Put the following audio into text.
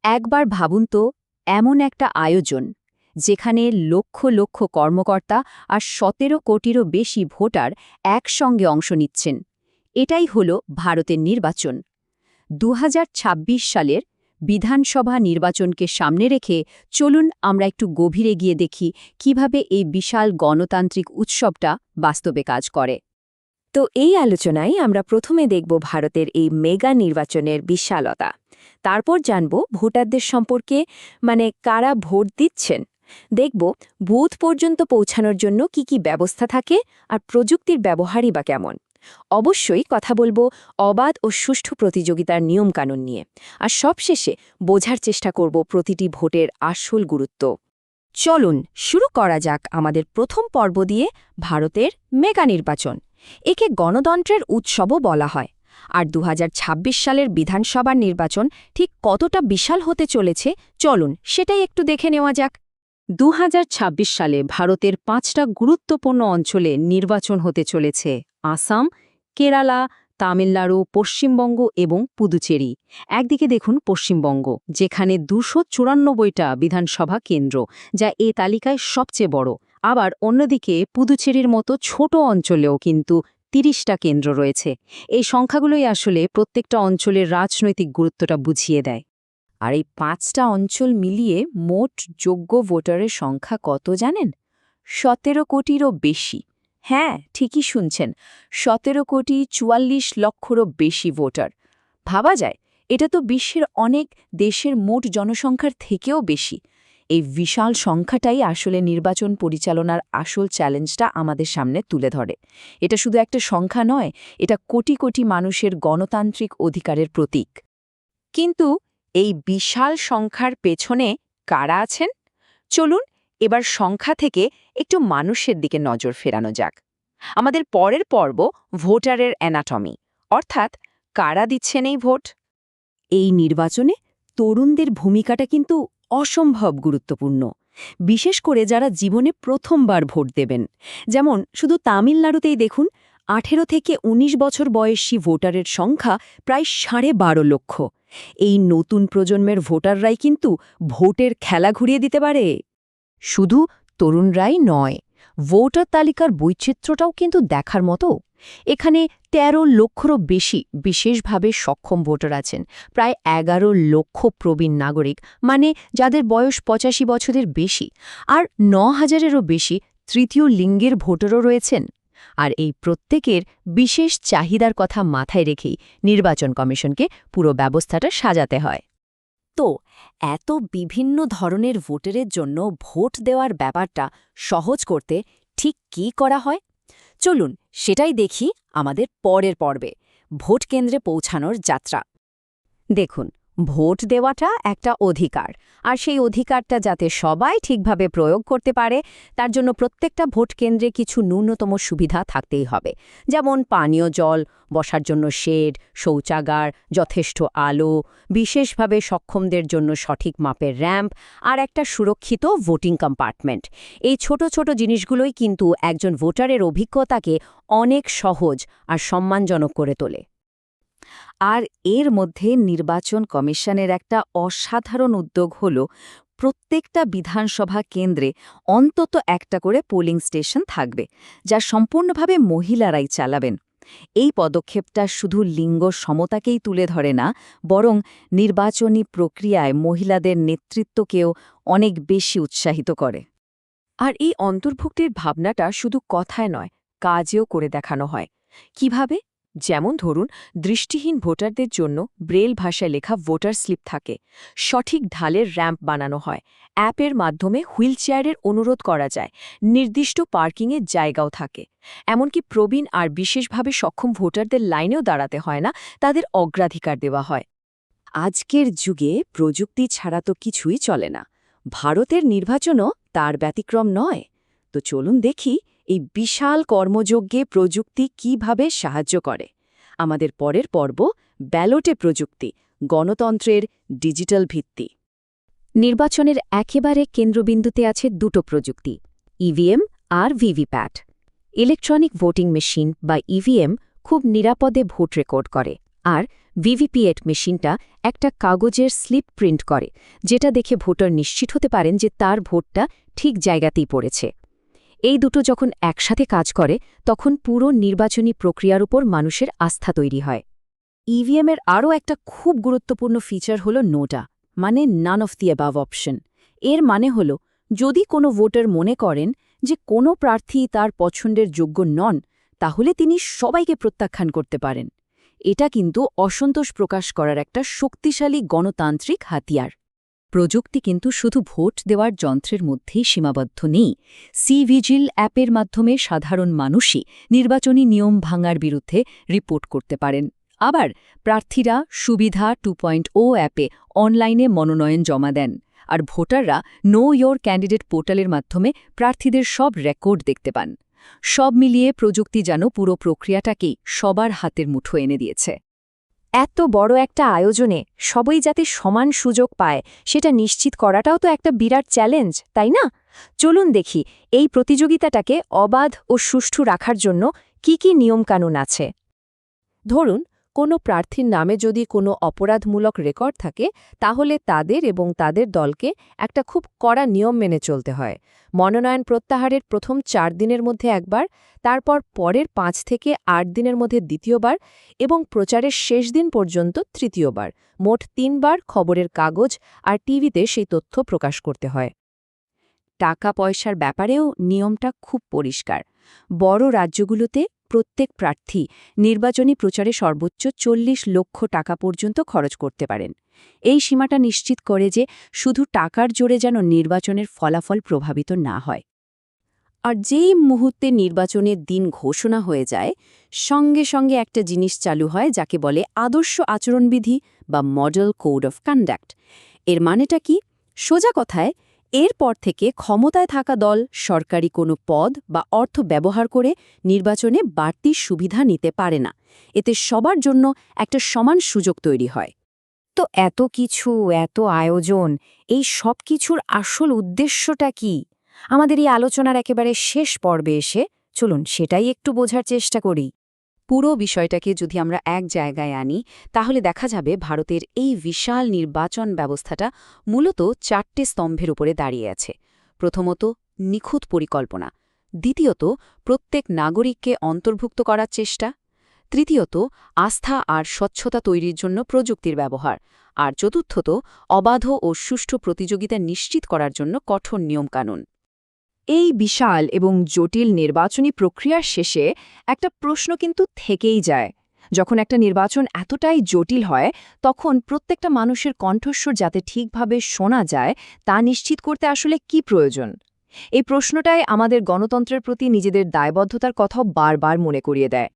একবার ভাবুন তো, এমন একটা আয়োজন যেখানে লক্ষ লক্ষ কর্মকর্তা আর ১৭ কোটিরও বেশি ভোটার একসঙ্গে অংশ নিচ্ছেন। এটাই হলো ভারতের নির্বাচন। ২০২৬ সালের বিধানসভা নির্বাচনকে সামনে রেখে চলুন আমরা একটু গভীরে গিয়ে দেখি কিভাবে এই বিশাল গণতান্ত্রিক উৎসবটা বাস্তবে কাজ করে। তো এই আলোচনায় আমরা প্রথমে দেখব ভারতের এই মেগা নির্বাচনের বিশালতা। তারপর জানব ভোটারদের সম্পর্কে, মানে কারা ভোট দিচ্ছেন। দেখব বুথ পর্যন্ত পৌঁছানোর জন্য কি কি ব্যবস্থা থাকে আর প্রযুক্তির ব্যবহারই বা কেমন। অবশ্যই কথা বলবো অবাধ ও সুষ্ঠু প্রতিযোগিতার নিয়মকানুন নিয়ে। আর সবশেষে বোঝার চেষ্টা করব প্রতিটি ভোটের আসল গুরুত্ব। চলুন শুরু করা যাক আমাদের প্রথম পর্ব দিয়ে, ভারতের মেগা নির্বাচন। একে গণতন্ত্রের উৎসবও বলা হয়। আর ২০২৬ সালের বিধানসভার নির্বাচন ঠিক কতটা বিশাল হতে চলেছে, চলুন সেটাই একটু দেখে নেওয়া যাক। ২০২৬ সালে ভারতের ৫টা গুরুত্বপূর্ণ অঞ্চলে নির্বাচন হতে চলেছে: আসাম, কেরালা, তামিলনাড়ু, পশ্চিমবঙ্গ এবং পুদুচেরি। একদিকে দেখুন পশ্চিমবঙ্গ, যেখানে ২৯৪টা বিধানসভা কেন্দ্র, যা এ তালিকায় সবচেয়ে বড়। আবার অন্যদিকে পুদুচেরির মতো ছোট অঞ্চলেও কিন্তু ৩০টা কেন্দ্র রয়েছে। এই সংখ্যাগুলোই আসলে প্রত্যেকটা অঞ্চলের রাজনৈতিক গুরুত্বটা বুঝিয়ে দেয়। আর এই ৫টা অঞ্চল মিলিয়ে মোট যোগ্য ভোটারের সংখ্যা কত জানেন? ১৭ কোটিরও বেশি। হ্যাঁ, ঠিকই শুনছেন, ১৭ কোটি ৪৪ লক্ষরও বেশি ভোটার। ভাবা যায়, এটা তো বিশ্বের অনেক দেশের মোট জনসংখ্যার থেকেও বেশি। এই বিশাল সংখ্যাটাই আসলে নির্বাচন পরিচালনার আসল চ্যালেঞ্জটা আমাদের সামনে তুলে ধরে। এটা শুধু একটা সংখ্যা নয়, এটা কোটি কোটি মানুষের গণতান্ত্রিক অধিকারের প্রতীক। কিন্তু এই বিশাল সংখ্যার পেছনে কারা আছেন? চলুন এবার সংখ্যা থেকে একটু মানুষের দিকে নজর ফেরানো যাক। আমাদের পরের পর্ব ভোটারের অ্যানাটমি, অর্থাৎ কারা দিচ্ছেন এই ভোট। এই নির্বাচনে তরুণদের ভূমিকাটা কিন্তু অসম্ভব গুরুত্বপূর্ণ, বিশেষ করে যারা জীবনে প্রথমবার ভোট দেবেন। যেমন শুধু তামিলনাড়ুতেই দেখুন, ১৮ থেকে ১৯ বছর বয়সী ভোটারের সংখ্যা প্রায় ১২.৫ লক্ষ। এই নতুন প্রজন্মের ভোটাররাই কিন্তু ভোটের খেলা ঘুরিয়ে দিতে পারে। শুধু তরুণরাই নয়, ভোটার তালিকার বৈচিত্র্যটাও কিন্তু দেখার মতো। এখানে ১৩ লক্ষেরও বেশি বিশেষভাবে সক্ষম ভোটার আছেন, প্রায় ১১ লক্ষ প্রবীণ নাগরিক, মানে যাদের বয়স ৮৫ বছরের বেশি, আর ৯,০০০-এরও বেশি তৃতীয় লিঙ্গের ভোটারও রয়েছেন। আর এই প্রত্যেকের বিশেষ চাহিদার কথা মাথায় রেখেই নির্বাচন কমিশনকে পুরো ব্যবস্থাটা সাজাতে হয়। তো এত বিভিন্ন ধরনের ভোটারের জন্য ভোট দেওয়ার ব্যাপারটা সহজ করতে ঠিক কী করা হয়, চলুন সেটাই দেখি আমাদের পরের পর্বে, ভোট কেন্দ্রে পৌঁছানোর যাত্রা। দেখুন, ভোট দেওয়াটা একটা অধিকার, আর সেই অধিকারটা যাতে সবাই ঠিকভাবে প্রয়োগ করতে পারে, তার জন্য প্রত্যেকটা ভোট কেন্দ্রে কিছু ন্যূনতম সুবিধা থাকতেই হবে। যেমন পানীয় জল, বসার জন্য শেড, শৌচাগার, যথেষ্ট আলো, বিশেষভাবে সক্ষমদের জন্য সঠিক মাপের র্যাম্প, আর একটা সুরক্ষিত ভোটিং কম্পার্টমেন্ট। এই ছোট ছোট জিনিসগুলোই কিন্তু একজন ভোটারের অভিজ্ঞতাকে অনেক সহজ আর সম্মানজনক করে তোলে। আর এর মধ্যে নির্বাচন কমিশনের একটা অসাধারণ উদ্যোগ হল, প্রত্যেকটা বিধানসভা কেন্দ্রে অন্তত একটা করে পোলিং স্টেশন থাকবে, যা সম্পূর্ণভাবে মহিলারাই চালাবেন। এই পদক্ষেপটা শুধু লিঙ্গ সমতাকেই তুলে ধরে না, বরং নির্বাচনী প্রক্রিয়ায় মহিলাদের নেতৃত্বকেও অনেক বেশি উৎসাহিত করে। আর এই অন্তর্ভুক্তির ভাবনাটা শুধু কথায় নয়, কাজেও করে দেখানো হয়। কিভাবে? যেমন ধরুন, দৃষ্টিহীন ভোটারদের জন্য ব্রেল ভাষায় লেখা ভোটার স্লিপ থাকে, সঠিক ঢালের র্যাম্প বানানো হয়, অ্যাপের মাধ্যমে হুইলচেয়ারের অনুরোধ করা যায়, নির্দিষ্ট পার্কিংয়ের জায়গাও থাকে। এমনকি প্রবীণ আর বিশেষভাবে সক্ষম ভোটারদের লাইনেও দাঁড়াতে হয় না, তাদের অগ্রাধিকার দেওয়া হয়। আজকের যুগে প্রযুক্তি ছাড়া তো কিছুই চলে না। ভারতের নির্বাচনও তার ব্যতিক্রম নয়। তো চলুন দেখি এই বিশাল কর্মযজ্ঞে প্রযুক্তি কিভাবে সাহায্য করে। আমাদের পরের পর্ব, ব্যালটে প্রযুক্তি, গণতন্ত্রের ডিজিটাল ভিত্তি। নির্বাচনের একেবারে কেন্দ্রবিন্দুতে আছে দুটো প্রযুক্তি, ইভিএম আর ভিভিপ্যাট। ইলেকট্রনিক ভোটিং মেশিন বা ইভিএম খুব নিরাপদে ভোট রেকর্ড করে, আর ভিভিপিএট মেশিনটা একটা কাগজের স্লিপ প্রিন্ট করে, যেটা দেখে ভোটার নিশ্চিত হতে পারেন যে তার ভোটটা ঠিক জায়গাতেই পড়েছে। এই দুটো যখন একসাথে কাজ করে তখন পুরো নির্বাচনী প্রক্রিয়ার উপর মানুষের আস্থা তৈরি হয়। ইভিএমের আরও একটা খুব গুরুত্বপূর্ণ ফিচার হল নোটা, মানে none of the above option. এর মানে হল, যদি কোনো ভোটার মনে করেন যে কোনো প্রার্থী তার পছন্দের যোগ্য নন, তাহলে তিনি সবাইকে প্রত্যাখ্যান করতে পারেন। এটা কিন্তু অসন্তোষ প্রকাশ করার একটা শক্তিশালী গণতান্ত্রিক হাতিয়ার। প্রযুক্তি কিন্তু শুধু ভোট দেওয়ার যন্ত্রের মধ্যেই সীমাবদ্ধ নেই। সিভিজিল অ্যাপের মাধ্যমে সাধারণ মানুষই নির্বাচনী নিয়ম ভাঙার বিরুদ্ধে রিপোর্ট করতে পারেন। আবার প্রার্থীরা সুবিধা 2.0 অ্যাপে অনলাইনে মনোনয়ন জমা দেন, আর ভোটাররা নো ইয়োর ক্যান্ডিডেট পোর্টালের মাধ্যমে প্রার্থীদের সব রেকর্ড দেখতে পান। সব মিলিয়ে প্রযুক্তি যেন পুরো প্রক্রিয়াটাকেই সবার হাতের মুঠো এনে দিয়েছে। এত বড় একটা আয়োজনে সবাই যাতে সমান সুযোগ পায় সেটা নিশ্চিত করাটাও তো একটা বিরাট চ্যালেঞ্জ, তাই না? চলুন দেখি এই প্রতিযোগিতাটাকে অবাধ ও সুষ্ঠু রাখার জন্য কি কি নিয়মকানুন আছে। ধরুন, কোনো প্রার্থীর নামে যদি কোনো অপরাধমূলক রেকর্ড থাকে, তাহলে তাদের এবং তাদের দলকে একটা খুব কড়া নিয়ম মেনে চলতে হয়। মনোনয়ন প্রত্যাহারের প্রথম 4 দিনের মধ্যে একবার, তারপর পরের 5 থেকে 8 দিনের মধ্যে দ্বিতীয়বার এবং প্রচারের শেষ দিন পর্যন্ত তৃতীয়বার, মোট 3 বার খবরের কাগজ আর টিভিতে সেই তথ্য প্রকাশ করতে হয়। টাকা পয়সার ব্যাপারেও নিয়মটা খুব পরিষ্কার। বড় রাজ্যগুলোতে প্রত্যেক প্রার্থী নির্বাচনী প্রচারে সর্বোচ্চ 40 লক্ষ টাকা পর্যন্ত খরচ করতে পারেন। এই সীমাটা নিশ্চিত করে যে শুধু টাকার জোরে যেন নির্বাচনের ফলাফল প্রভাবিত না হয়। আর যেই মুহূর্তে নির্বাচনের দিন ঘোষণা হয়ে যায়, সঙ্গে সঙ্গে একটা জিনিস চালু হয় যাকে বলে আদর্শ আচরণবিধি বা মডেল কোড অফ কন্ডাক্ট। এর মানেটা কি? সোজা কথায়, এরপর থেকে ক্ষমতায় থাকা দল সরকারি কোনো পদ বা অর্থ ব্যবহার করে নির্বাচনে বাড়তি সুবিধা নিতে পারে না। এতে সবার জন্য একটা সমান সুযোগ তৈরি হয়। তো এত কিছু, এত আয়োজন, এই সব কিছুর আসল উদ্দেশ্যটা কি? আমাদের এই আলোচনার একেবারে শেষ পর্বে এসে চলুন সেটাই একটু বোঝার চেষ্টা করি। পুরো বিষয়টাকে যদি আমরা এক জায়গায় আনি, তাহলে দেখা যাবে ভারতের এই বিশাল নির্বাচন ব্যবস্থাটা মূলত 4টে স্তম্ভের উপরে দাঁড়িয়ে আছে। প্রথমত, নিখুঁত পরিকল্পনা। দ্বিতীয়ত, প্রত্যেক নাগরিককে অন্তর্ভুক্ত করার চেষ্টা। তৃতীয়ত, আস্থা আর স্বচ্ছতা তৈরির জন্য প্রযুক্তির ব্যবহার। আর চতুর্থত, অবাধ ও সুষ্ঠু প্রতিযোগিতা নিশ্চিত করার জন্য কঠোর নিয়মকানুন। এই বিশাল এবং জটিল নির্বাচনী প্রক্রিয়ার শেষে একটা প্রশ্ন কিন্তু থেকেই যায়। যখন একটা নির্বাচন এতটাই জটিল হয়, তখন প্রত্যেকটা মানুষের কণ্ঠস্বর যাতে ঠিকভাবে শোনা যায় তা নিশ্চিত করতে আসলে কি প্রয়োজন? এই প্রশ্নটাই আমাদের গণতন্ত্রের প্রতি নিজেদের দায়বদ্ধতার কথাও বারবার মনে করিয়ে দেয়।